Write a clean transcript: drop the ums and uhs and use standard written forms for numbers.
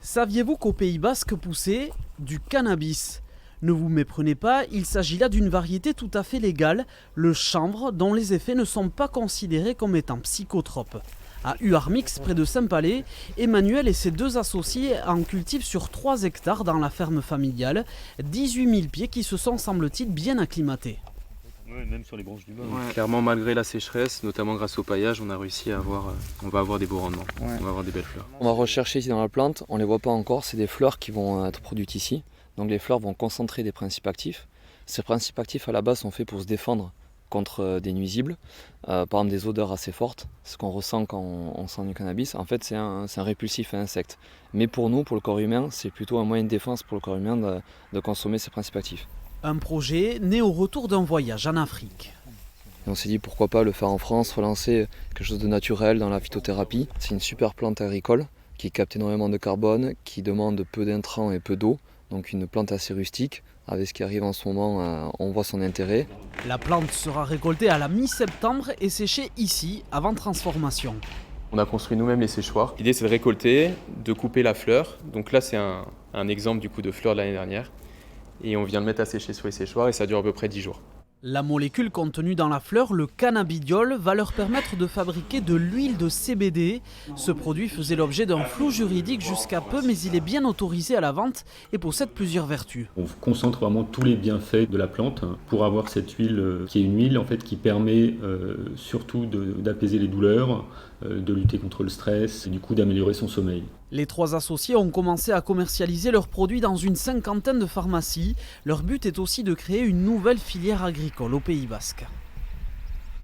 Saviez-vous qu'au Pays Basque poussait du cannabis? Ne vous méprenez pas, il s'agit là d'une variété tout à fait légale, le chanvre, dont les effets ne sont pas considérés comme étant psychotropes. À Uarmix, près de Saint-Palais, Emmanuel et ses deux associés en cultivent sur 3 hectares dans la ferme familiale, 18 000 pieds qui se sont, semble-t-il, bien acclimatés. Ouais, même sur les branches du bas. Ouais. Clairement, malgré la sécheresse, notamment grâce au paillage, on a réussi à avoir, on va avoir des beaux rendements, on va avoir des belles fleurs. On va rechercher ici dans la plante, on ne les voit pas encore, c'est des fleurs qui vont être produites ici. Donc les fleurs vont concentrer des principes actifs. Ces principes actifs à la base sont faits pour se défendre contre des nuisibles, par exemple des odeurs assez fortes, ce qu'on ressent quand on sent du cannabis. En fait, c'est un répulsif à insectes. Mais pour nous, pour le corps humain, c'est plutôt un moyen de défense pour le corps humain de consommer ces principes actifs. Un projet né au retour d'un voyage en Afrique. Et on s'est dit pourquoi pas le faire en France, relancer quelque chose de naturel dans la phytothérapie. C'est une super plante agricole qui capte énormément de carbone, qui demande peu d'intrants et peu d'eau. Donc une plante assez rustique. Avec ce qui arrive en ce moment, on voit son intérêt. La plante sera récoltée à la mi-septembre et séchée ici, avant transformation. On a construit nous-mêmes les séchoirs. L'idée c'est de récolter, de couper la fleur. Donc là c'est un exemple du coup de fleur de l'année dernière. Et on vient le mettre à sécher sur les séchoirs et ça dure à peu près 10 jours. La molécule contenue dans la fleur, le cannabidiol, va leur permettre de fabriquer de l'huile de CBD. Ce produit faisait l'objet d'un flou juridique jusqu'à peu, mais il est bien autorisé à la vente et possède plusieurs vertus. On concentre vraiment tous les bienfaits de la plante pour avoir cette huile qui est une huile en fait, qui permet surtout d'apaiser les douleurs, de lutter contre le stress et du coup d'améliorer son sommeil. Les 3 associés ont commencé à commercialiser leurs produits dans une 50aine de pharmacies. Leur but est aussi de créer une nouvelle filière agricole au Pays Basque.